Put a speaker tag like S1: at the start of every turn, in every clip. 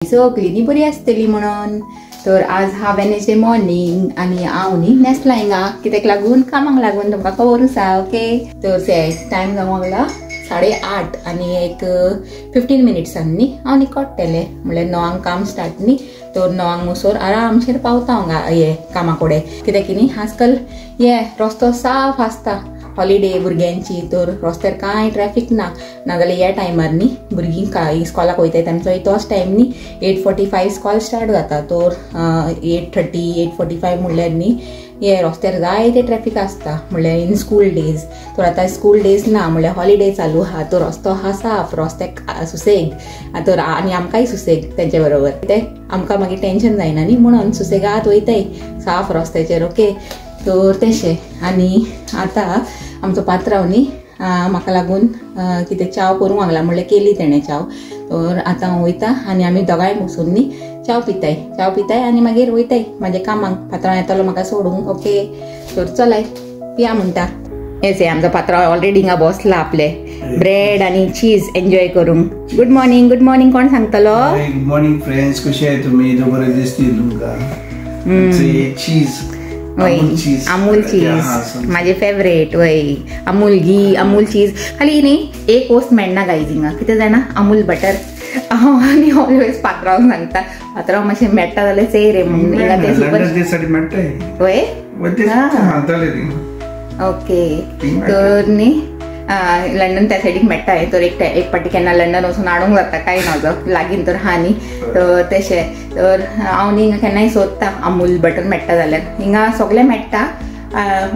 S1: सगळीं बरी आसतली म्हणून। तर आज हा वेनेसडे मॉर्निंग आणि हांव न्ही नेस्ला हिंगा कित्याक लागून कामाक लागून तुमकां खबर आसा ओके। तर टायम जावंक लागला 8:30 आणि एक 15 मिनिट्सांनी हांव निकट्टलें म्हणल्यार 9 काम स्टार्ट न्ही। तर 9 म्हणसर आरामशीर पावता हांगा हे कामा कडेन कित्याक की न्ही आजकाल रस्तो साफ आसता हॉलिडे भुरग्यांची। तर रस्त्यार कांय ट्रॅफिक ना नाजाल्यार ह्या टायमार न्ही भुरगीं काय इस्कॉलाक वयताय तांचो तोच टायम न्ही 8:45 स्कॉल स्टार्ट जाता। तर 8:30 8:45 म्हणल्यार न्ही हे रस्त्यार जायते ट्रॅफिक आसता म्हणल्यार इन स्कूल डेज। तर आतां स्कूल डेज ना म्हणल्यार हॉलिडे चालू आहा तो रस्तो आहा साफ रस्त्याक सुसेग। तर आनी आमकांय सुसेग तेंचे बरोबर ते आमकां मागीर टेन्शन जायना न्ही म्हणून सुसेगात वयताय साफ रस्त्याचेर ओके। तर तशें आनी आतां आमचो पात्रांव न्ही म्हाका लागून कितें चाव करूंक लागला म्हणल्यार केली तेणें चाव। तर आतां हांव वयता आनी आमी दोगांय बसून न्ही चाव पिताय आनी मागीर वयताय म्हाज्या कामाक। पात्रांव येतलो म्हाका सोडूंक ओके। तर चलाय पिया म्हणटा हेच आमचो पात्रांव ऑलरेडी हिंगा बसला आपले ब्रेड आनी चीज एन्जॉय करूंक। गुड मॉर्निंग कोण सांगतलो?
S2: गुड मॉर्निंग फ्रेंड्स, कशे आहात तुमी? बरें दिसतील तुमकां चीज
S1: अमूल चीज माझे फेवरेट वय अमूल घी अमूल चीज खाली न्ही एक वस्त मेळना गायज हिंगा कितें जाणा अमूल बटर आनी ऑलवेज पात्रांव सांगता पात्रांव मातशें मेळटा जाल्यार चेय रे म्हणून वय ओके। तर न्ही लंडन त्या सायडीक मेळटा तर एक पाटी केन्ना लंडन वचून हाडूंक जाता काय नजो लागीं तर हा न्ही। तर तशें तर हांव न्ही केन्नाय सोदता अमूल बटर मेळटा जाल्यार हिंगा सगळें मेळटा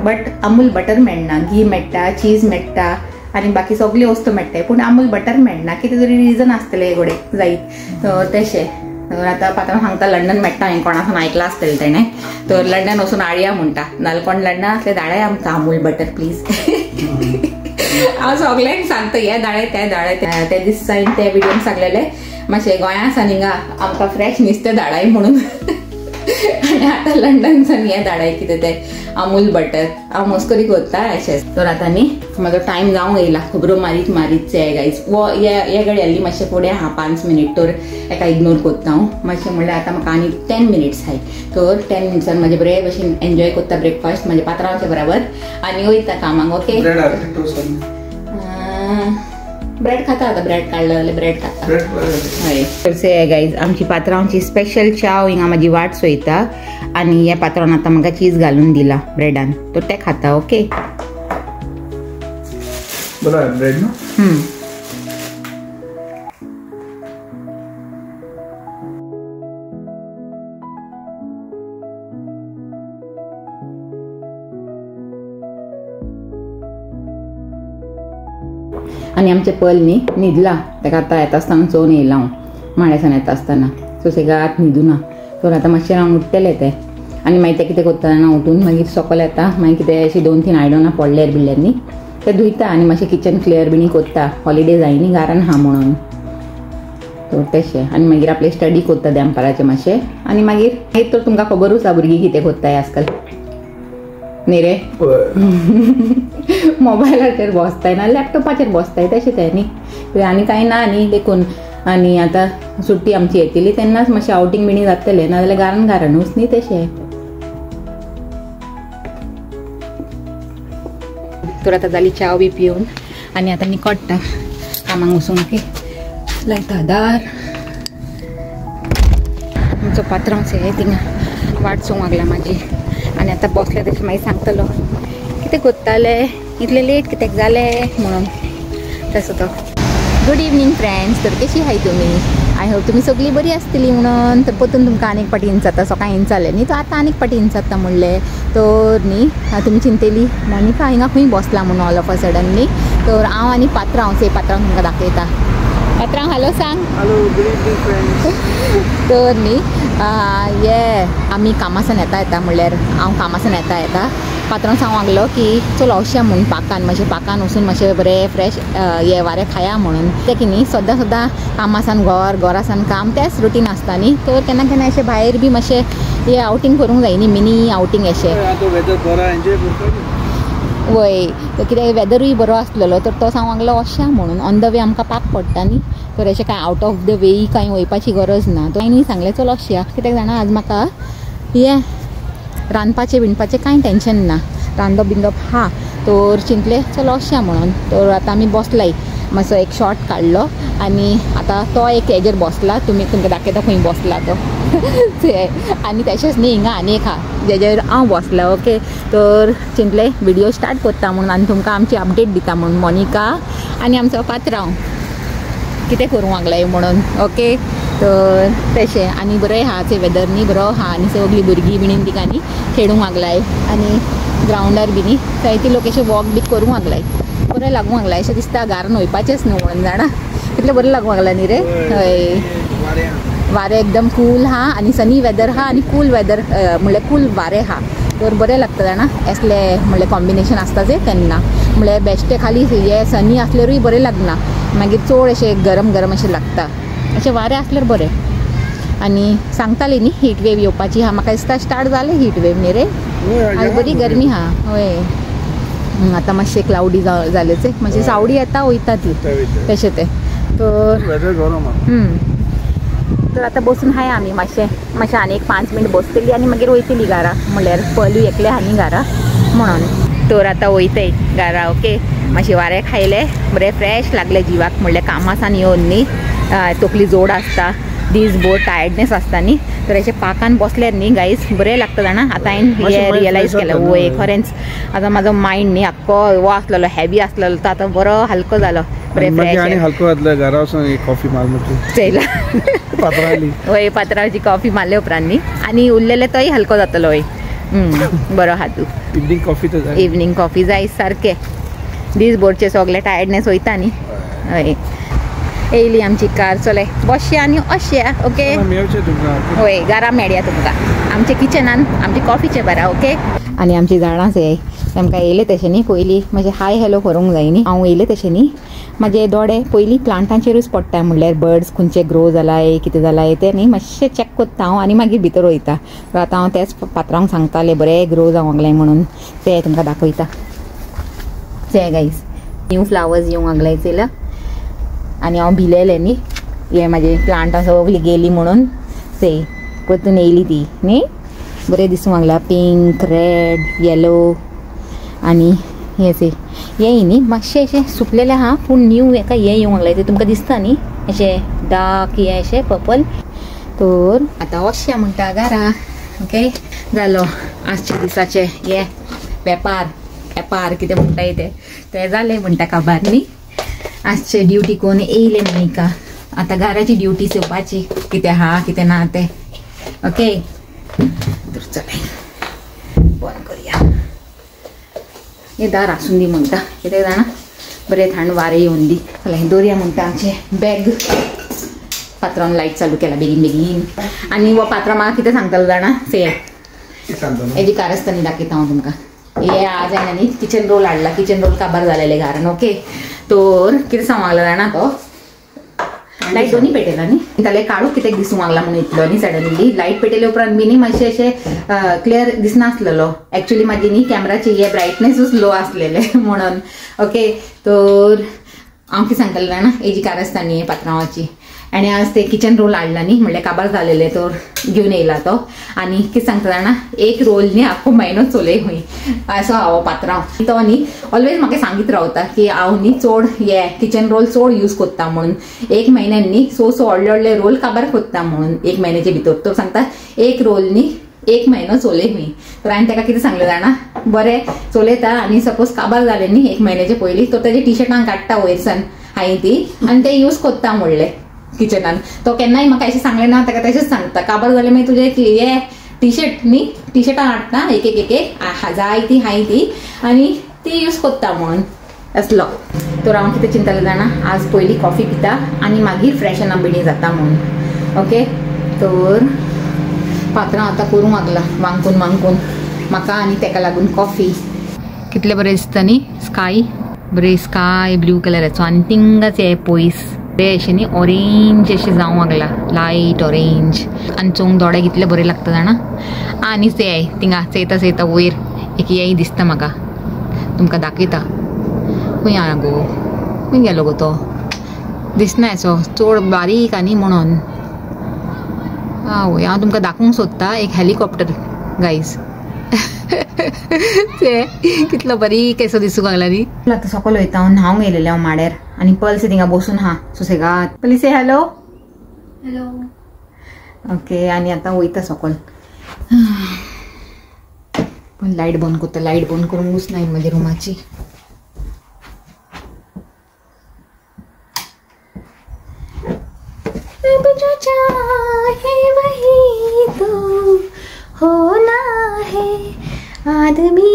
S1: बट अमूल बटर मेळना। घी मेळटा चीज मेळटा आनी बाकी सगळी वस्तू मेळटाय पूण अमूल बटर मेळना कितें तरी रिजन आसतलें गोडे जायत। तर तशें तर आतां पात्रांव सांगता लंडन मेळटा हें कोणासून आयकलां आसतलें तेणें। तर लंडन वचून हाडया म्हणटा नाल्यार कोण लंडन आसलें धाडया आमकां अमूल बटर प्लीज। हांव सगळ्यांक सांगता हे धाडय ते धाडय ते दिसा ते व्हिडिओन सांगलेले मातशें गोंया आसा हिंगा आमकां फ्रेश नुस्तें धाडाय म्हणून आनी आतां लंडनसान हें धाडाय कितें तें अमूल बटर हांव मस्करी करता अशेंच। तर आतां न्ही म्हाजो टायम जावंक येयला खबरो मारीत गायज हे गाडी हाली मातशें फुडें आहा 5 मिनिट। तर एका इग्नोर करता हांव मातशें म्हणल्यार आतां म्हाका आनी 10 मिनिट्स आहाय। तर 10 मिनिट्सान म्हाजे बरे भशेन एन्जॉय करता ब्रेकफास्ट म्हाज्या पात्रांवाच्या बरोबर आनी वयता कामाक ओके। ब्रेड खाता आतां ब्रेड काडलो जाल्यार ब्रेड खाता हय। तर गायज आमची पात्रांवची स्पेशल चाव हिंगा म्हाजी वाट चोयता आनी ह्या पात्रांवान आतां म्हाका चीज घालून दिला ब्रेडान तर ते खाता ओके।
S2: ब्रेड न्हू
S1: आनी आमचे पल न्ही न्हिदला ताका आतां येता आसतना चोवन येयला हांव माड्यासान येता आसतना सुसेगाद न्हिदूना। तर आतां मातशें हांव उठतलें तें आनी मागीर तें कितें करता जाणा उठून मागीर सकयल येता मागीर कितें अशी 2-3 आयदनां पडल्यार बिडल्यार न्ही ते धुयता आनी मातशें किचन क्लियर बिणी करता हॉलिडे जाय न्ही घरान हा म्हणून। तर तशें आनी मागीर आपलें स्टडी करता दनपाराचें मातशें आनी मागीर तर तुमकां खबरूच आसा भुरगीं कितें करताय आजकाल न्ही रे मोबायलाचेर बसताय ना लॅपटॉपाचेर बसताय तशें तें न्ही आनी कांय ना न्ही देखून। आनी आतां सुट्टी आमची येतली तेन्नाच मातशें आउटींग बिणी जातलें नाजाल्यार घरानूच न्ही तशें। तर आतां जाली चाव बी पिवन आनी आतां निकट्टा कामाक वचूंक ओके। लायता दार आमचो पात्रांव थिंगा वाट चोवंक लागला म्हाजी आनी आतां बसले तशें मागीर सांगतलो कितें करताले इतलें लेट कित्याक जालें म्हणून तसो तो। गुड इवनिंग फ्रेंड्स, तर कशी आहाय तुमी? आय होप तुमी सगळीं बरी आसतली म्हणून। तर परतून तुमकां आनीक पाटी इंचाता सकाळीं इंचालें न्ही तो आतां आनीक पाटी इंचाता म्हणलें तर न्ही तुमी चिंतेली मोनिका हिंगा खंय बसला म्हणून ऑल ऑफ अ सडन न्ही। तर हांव आनी पात्रांव पात्रांव तुमकां दाखयता। पात्रांव हॅलो सांग।
S2: Hello good evening friends.
S1: तर न्ही आमी कामासान येता म्हणल्यार हांव कामासान येता पात्रांव सांगूंक लागलो की चलो वचया म्हणून पाकान वचून मातशें बरें फ्रेश हे वारें खाया म्हणून। तें की न्ही सद्दां कामासान घरासान काम तेंच रुटीन आसता न्ही। तर केन्ना केन्ना अशें भायर बी मातशें हे आउटींग करूंक जाय न्ही मिनी आउटींग अशें वय कित्याक वेदरूय बरो आसलेलो तर तो सांगूंक लागलो वचया म्हणून ऑन द वे आमकां पाक पडटा न्ही। तर अशें काय आउट ऑफ द वे कांय वयपाची गरज ना. तो आनी सांगलें चल अशें कित्याक जाणा आज म्हाका हे रांदपाचें बिणपाचें कांय टेंशन ना, रांदप बिंदप हा. तर चिंतलें चल अशें म्हणून. तर आतां आमी बसलाय, मातसो एक शॉट काडलो आनी आतां तो एक हेजेर बसला. तुमकां दाखयता खंय बसला तो. आनी तशेंच न्ही हिंगा आनी एक आहा जेजेर हांव बसला. ओके, तर चिंतलें व्हिडिओ स्टार्ट करता म्हणून आनी तुमकां आमची अपडेट दिता म्हणून मोनिका आनी आमचो पात्रांव कितें करूंक लागलाय म्हणून. ओके, तर तशें आनी बरें आहा ते वेदर न्ही, बरो आहा आनी सगळीं भुरगीं बिणीन तिकांनी खेळूंक लागलाय आनी ग्रावंडार बिनी जायती लोक अशें वॉक बी करूंक लागलाय. बरें लागूंक लागलाय अशें दिसता घरान वयपाचेंच न्हू म्हणून जाणा. कितलें बरें लागूंक लागलां न्ही रे. हय, वारें एकदम कूल हा आनी सनी वेदर हा आनी कूल वेदर म्हणल्यार कूल वारें हा. तर बरें लागता जाणा असलें म्हणल्यार कॉम्बिनेशन आसता तें तेन्ना. म्हणल्यार बेश्टें खाली हे सनी आसल्यारूय बरें लागना, मागीर चड अशें गरम गरम अशें लागता. अशें वारें आसल्यार बरें. आनी सांगताली न्ही हीट वेव येवपाची हा, म्हाका दिसता स्टार्ट जालें हीट वेव न्ही रे. आज बरी गरमी हा. हय, आतां मातशें क्लाउडी जालें म्हणजे सावडी येता वयता ती तशें तें. तर आतां बसून हाय आमी मातशें आनी एक 5 मिनट बसतली आनी मागीर वयतली घरा. म्हणल्यार पयलू एकलें आनी घरा म्हणून. तर आतां वयतय घरा. ओके, मातशें वारें खायलें, बरें फ्रेश लागलें जिवाक. म्हणल्यार कामासान येवन न्ही तकली जोड आसता, दीस भर टायर्डनेस आसता न्ही. तर अशें पाकान बसल्यार न्ही गायज बरें लागता जाणा. आतां हांवें हे रियलायज केलें. वय खरेंच आतां म्हाजो मायंड न्ही आख्खो वो आसलेलो हेवी आसलेलो तो आतां बरो हलको जालो. बरें फ्रेश हलको जातलो. घरा वचून कॉफी मारलो वय पात्राची कॉफी मारले उपरांत न्ही आनी उरलेले तोय हलको जातलो. वय बरो आहा तूं. इवनिंग कॉफी जाय सारकें. दीस भरचें सगळें टायर्डनेस वयता न्ही. हय, येयली आमची कार. चले बसया आनी अशें. ओके, वय घरा मेळया तुमकां आमच्या किचनान आमची कॉफीचे बरा. ओके, आनी आमची झाडांच हे आमकां येयले तशें न्ही. पयलीं म्हणजे हाय हॅलो करूंक जाय न्ही. हांव येयले तशें न्ही, म्हाजे दोळे पयलीं प्लांटांचेरूच पडटा. म्हणल्यार बर्ड्स खंयचे ग्रो जालाय कितें जालाय तें न्ही मातशें चॅक करता हांव आनी मागीर भितर वयता. तर आतां हांव तेच पात्रांक सांगतालें बरें ग्रो जावंक लागलें म्हणून. तें तुमकां दाखयता. तें गायज न्यू फ्लावर्स येवंक लागलाय चयला. आनी हांव भिलेलें न्ही हे म्हाजे प्लांटां सगळीं गेली म्हणून. ते परतून येयली ती न्ही. बरें दिसूंक लागला. पिंक, रेड, येलो आनी हे न्ही मातशें अशें सुकलेलें आहा पूण न्यू हेका हे येवंक लागलाय. ते तुमकां दिसता न्ही अशें डार्क हे अशें पर्पल. तर आतां अशें म्हणटा घरा. ओके, जालो आजच्या दिसाचें हे वेपार कितें म्हणटाय तें जालें म्हणटा काबार न्ही. आजचे ड्युटी कोण येयले मोनिका. आतां घराची ड्युटी येवपाची कितें आहा कितें ना तें. ओके, तर चले बंद करुया. हे दार आसून दी म्हणटा कितें जाणा बरें थंड वारें येवन दी. चला दवरया म्हणटा आमचें बॅग. पात्रान लायट चालू केला बेगीन. आनी हो पात्रां म्हाका कितें सांगतालो जाणा से हेजी कारस्थानी दाखयता हांव तुमकां. हे आज हांवें न्ही किचन रोल हाडला. किचन रोल काबार जालेले घरान. ओके, तर कितें सांगूंक लागला जाणा तो लायट दोनी पेटयला न्ही जाल्यार काळो कित्याक दिसूंक लागला म्हणून इतलो न्ही. सडनली लायट पेटयले उपरांत बी न्ही मातशें अशें क्लियर दिसनासलेलो. एक्चुअली म्हाजी न्ही कॅमेराची हे ब्रायटनेसूच लो आसलेले म्हणून. ओके, तर हांव कितें सांगतालें जाणा हेजी कारस्थानी हे पात्रांवाची. आनी आज ते किचन रोल हाडला न्ही म्हणल्यार काबार जालेले तर घेवन येयला तो. आनी कितें सांगता जाणा एक रोल न्ही आख्खो म्हयनो चलय खंय असो हांव पात्रांव. तो न्ही ऑलवेज म्हाका सांगीत रावता की हांव न्ही चड हे किचन रोल चड यूज करता म्हणून. एक म्हयन्यान न्ही व्हडले रोल काबार करता म्हणून 1 म्हयन्याचे भितर. तो सांगता एक रोल न्ही 1 म्हयनो चलय खंय. तर हांवें ताका कितें सांगलें जाणा बरें चलयता आनी सपोज काबार जालें न्ही 1 म्हयन्याचे पयलीं तर तेजे टिशर्टां काडटा वयरसान हांवें ती आनी ते यूज करता म्हणलें किचनान. तो केन्नाय म्हाका अशें सांगलें ना. ताका तशेंच सांगता काबार जालें मागीर तुजे हे टिशर्ट न्ही टिशर्टां हाडटा एक जाय ती हाय ती आनी ती यूज करता म्हणून असलो. तर हांव कितें चिंतलें जाणा आज पयलीं कॉफी पिता आनी मागीर फ्रेशन बिणी जाता म्हणून. ओके, तर पात्रां आतां करूंक लागला वांकून म्हाका आनी ताका लागून कॉफी. कितलें बरें दिसता न्ही स्काय. बरें स्काय ब्लू कलराचो आनी थिंगाच हे पयस ते अशें न्ही ऑरेंज अशें जावंक लागला. लायट ऑरेंज आनी चोंक दोळे कितले बरें लागता जाणा. आनी ते थिंगा चयता वयर एक हेय दिसता म्हाका. तुमकां दाखयता खंय आहा गो खंय गेलो गो तो. दिसना सो चड बारीक आनी म्हणून आवय हांव तुमकां दाखोवंक सोदता एक हेलिकॉप्टर गायज ते कितलो बारीक असो दिसूंक लागला न्ही. आतां सकयल वयता हांव न्हांवंक गेलेलें हांव माड्यार आनी पल्स थिंगा बसून हा सुसेगाद. पयली से हॅलो. हॅलो. ओके आनी आतां वयता सकयल. पण लायट बंद करता. लायट बंद करून घुसना म्हज्या रुमाची. आदमी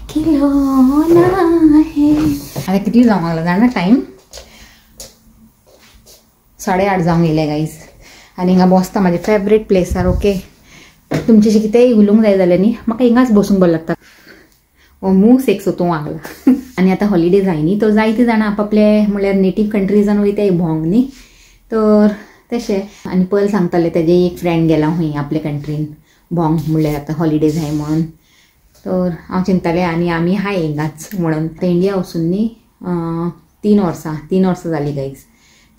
S1: खिलौना है. आता किती जावंक लागला जाणा टायम 8:30 जावंक येयले गाईज. आनी हिंगा बसता म्हाजे फेवरेट प्लेसार. ओके तुमचेशी कितेंय उलोवंक जाय जाल्यार न्ही म्हाका हिंगाच बसूंक बरें लागता. मूस एक सोतूंक लागला. आनी आतां हॉलिडे जाय न्ही तर जायते जाणां आपले म्हळ्यार नेटीव कंट्रीजान वयताय भोंवंक न्ही तर तशें. आनी पयलीं सांगताले तेजे एक फ्रेंड गेला खंय आपले कंट्रीन भोंवंक म्हळ्यार आतां हॉलिडे जाय म्हणून. तर हांव चिंततालें आनी आमी हाय हिंगाच म्हणून. आतां इंडिया वचून न्ही 3 वर्सां जालीं गायज.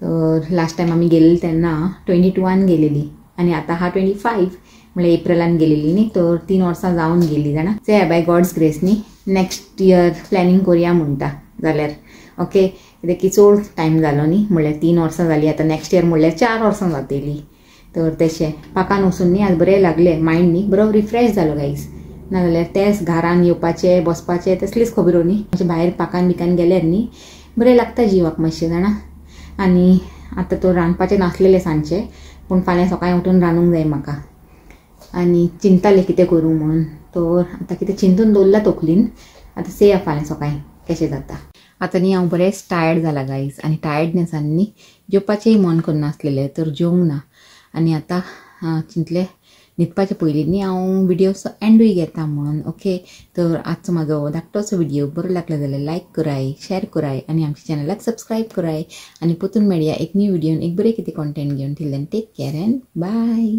S1: तर लास्ट टायम आमी गेलेली तेन्ना 22 गेलेली आनी आतां हा 25 म्हळ्यार एप्रिलान गेलेली न्ही. तर 3 वर्सां जावन गेली जाणा. ते बाय गॉड्स ग्रेस न्ही नेक्स्ट इयर प्लॅनिंग करुया म्हणटा जाल्यार. ओके कित्याक की चड टायम जालो न्ही म्हळ्यार 3 वर्सां जालीं. आतां नेक्स्ट इयर म्हळ्यार 4 वर्सां जातलीं. तर तशें पाकान वचून न्ही आज बरें लागलें. मायंड न्ही बरो रिफ्रेश जालो गायज. नाजाल्यार तेच घरान येवपाचें बसपाचें तसलीच खबरो न्ही. अशें भायर पाकान बिकान गेल्यार न्ही बरें लागता जिवाक मातशें जाणा. आनी आतां तो रांदपाचें नासलेलें सांजचें पूण फाल्यां सकाळीं उठून रांदूंक जाय म्हाका. आनी चिंतालें कितें करूं म्हणून. तर आतां कितें चिंतून दवरला तकलीन. आतां चोया फाल्यां सकाळीं कशें जाता. आतां न्ही हांव बरेंच टायर्ड जाला गायज. आनी टायर्डनेसान न्ही जेवपाचेंय मन करनासलेलें तर जेवंक ना. आनी आतां चिंतलें न्हिदपाचे पयलीं न्ही हांव विडियोचो एंडूय घेता म्हणून. ओके तर आजचो म्हाजो धाकटोसो विडियो बरो लागलो जाल्यार लायक कराय शेअर कराय आनी आमच्या चॅनलाक सबस्क्रायब कराय. आनी परतून मेळया एक न्यू विडियोन एक बरें कितें कॉन्टेंट घेवन. Till then take care and bye.